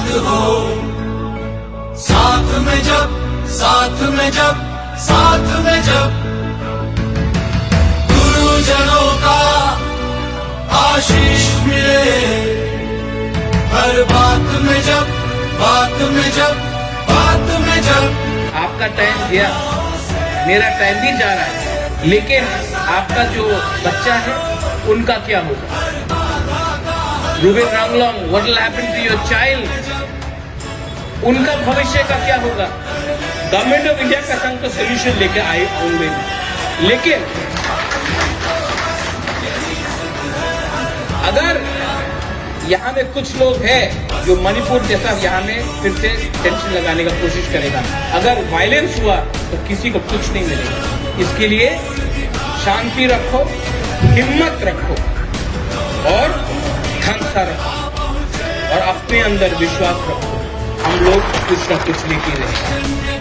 आबाद हो। साथ में जब, साथ में जब, साथ में जब गुरुजनों का आशीष मिले, हर बात में जब, बात में जब, बात में जब। आपका टाइम गया, मेरा टाइम भी जा रहा है, लेकिन आपका जो बच्चा है उनका क्या होगा? Rubin Ranglong, what will happen to your child? उनका भविष्य का क्या होगा? गवर्नमेंट ऑफ इंडिया का संग तो सोल्यूशन लेके आई होंगे, लेकिन अगर यहाँ में कुछ लोग हैं जो मणिपुर जैसा यहाँ में फिर से टेंशन लगाने का कोशिश करेगा, अगर वायलेंस हुआ तो किसी को कुछ नहीं मिलेगा। इसके लिए शांति रखो, हिम्मत रखो और खंसा रखो और अपने अंदर विश्वास रखो। हम लोग कुछ न कुछ लेके रहेंगे।